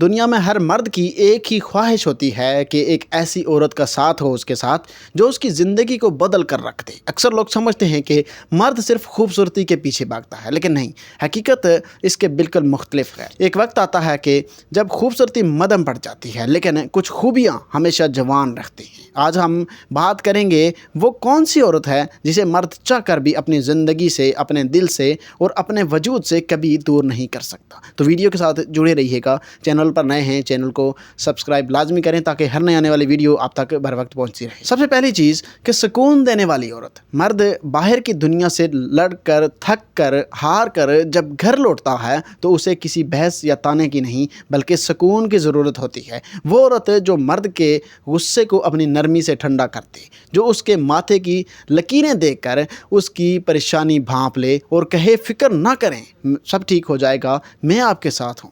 دنیا میں ہر مرد کی ایک ہی خواہش ہوتی ہے کہ ایک ایسی عورت کا ساتھ ہو اس کے ساتھ جو اس کی زندگی کو بدل کر رکھ دے۔ اکثر لوگ سمجھتے ہیں کہ مرد صرف خوبصورتی کے پیچھے بھاگتا ہے، لیکن نہیں، حقیقت اس کے بالکل مختلف ہے۔ ایک وقت آتا ہے کہ جب خوبصورتی مدھم پڑ جاتی ہے، لیکن کچھ خوبیاں ہمیشہ جوان رکھتی ہیں۔ آج ہم بات کریں گے وہ کون سی عورت ہے جسے مرد چاہ کر بھی اپنی زندگی سے، اپنے دل سے اور اپنے وجود سے کبھی دور نہیں کر سکتا۔ تو ویڈیو کے ساتھ جڑے رہیے گا۔ چینل پر نئے ہیں، چینل کو سبسکرائب لازمی کریں تاکہ ہر نئے آنے والی ویڈیو آپ تک بر وقت پہنچتی رہے۔ سب سے پہلی چیز کہ سکون دینے والی عورت۔ مرد باہر کی دنیا سے لڑ کر، تھک کر، ہار کر جب گھر لوٹتا ہے تو اسے کسی بحث یا تانے کی نہیں بلکہ سکون کی ضرورت ہوتی ہے۔ وہ عورت جو مرد کے غصے کو اپنی نرمی سے ٹھنڈا کرتے، جو اس کے ماتھے کی لکیریں دیکھ کر اس کی پریشانی بھانپ لے اور کہے فکر نہ کریں، سب ٹھیک ہو جائے گا، میں آپ کے ساتھ ہوں۔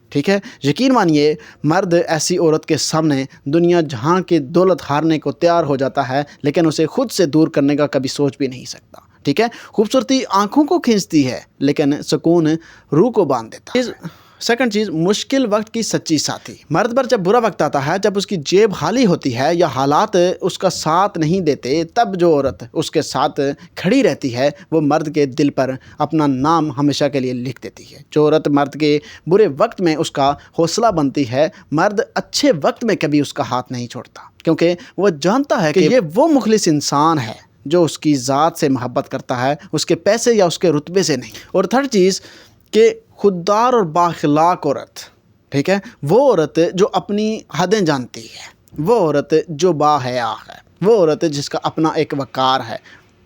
ٹھیک ہے، یقین مانیے مرد ایسی عورت کے سامنے دنیا جہاں کی دولت ہارنے کو تیار ہو جاتا ہے، لیکن اسے خود سے دور کرنے کا کبھی سوچ بھی نہیں سکتا۔ ٹھیک ہے، خوبصورتی آنکھوں کو کھینچتی ہے لیکن سکون روح کو باندھ دیتا ہے۔ سیکنڈ چیز، مشکل وقت کی سچی ساتھی۔ مرد پر جب برا وقت آتا ہے، جب اس کی جیب خالی ہوتی ہے یا حالات اس کا ساتھ نہیں دیتے، تب جو عورت اس کے ساتھ کھڑی رہتی ہے وہ مرد کے دل پر اپنا نام ہمیشہ کے لیے لکھ دیتی ہے۔ جو عورت مرد کے برے وقت میں اس کا حوصلہ بنتی ہے، مرد اچھے وقت میں کبھی اس کا ہاتھ نہیں چھوڑتا، کیونکہ وہ جانتا ہے کہ یہ وہ مخلص انسان ہے جو اس کی ذات سے محبت کرتا ہے، اس کے پیسے یا اس کے رتبے سے نہیں۔ اور تھرڈ چیز کہ خوددار اور بااخلاق عورت۔ ٹھیک ہے، وہ عورت جو اپنی حدیں جانتی ہے، وہ عورت جو باحیا ہے، وہ عورت جس کا اپنا ایک وقار ہے۔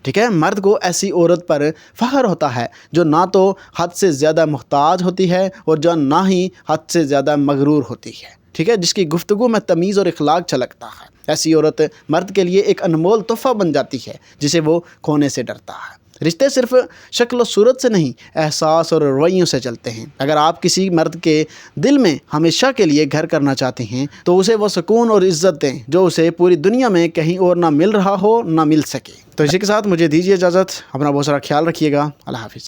ٹھیک ہے، مرد کو ایسی عورت پر فخر ہوتا ہے جو نہ تو حد سے زیادہ محتاج ہوتی ہے اور جو نہ ہی حد سے زیادہ مغرور ہوتی ہے۔ ٹھیک ہے، جس کی گفتگو میں تمیز اور اخلاق چھلکتا ہے۔ ایسی عورت مرد کے لیے ایک انمول تحفہ بن جاتی ہے جسے وہ کھونے سے ڈرتا ہے۔ رشتے صرف شکل و صورت سے نہیں، احساس اور رویوں سے چلتے ہیں۔ اگر آپ کسی مرد کے دل میں ہمیشہ کے لیے گھر کرنا چاہتے ہیں تو اسے وہ سکون اور عزت دیں جو اسے پوری دنیا میں کہیں اور نہ مل رہا ہو، نہ مل سکے۔ تو اسی کے ساتھ مجھے دیجیے اجازت، اپنا بہت سارا خیال رکھیے گا۔ اللہ حافظ۔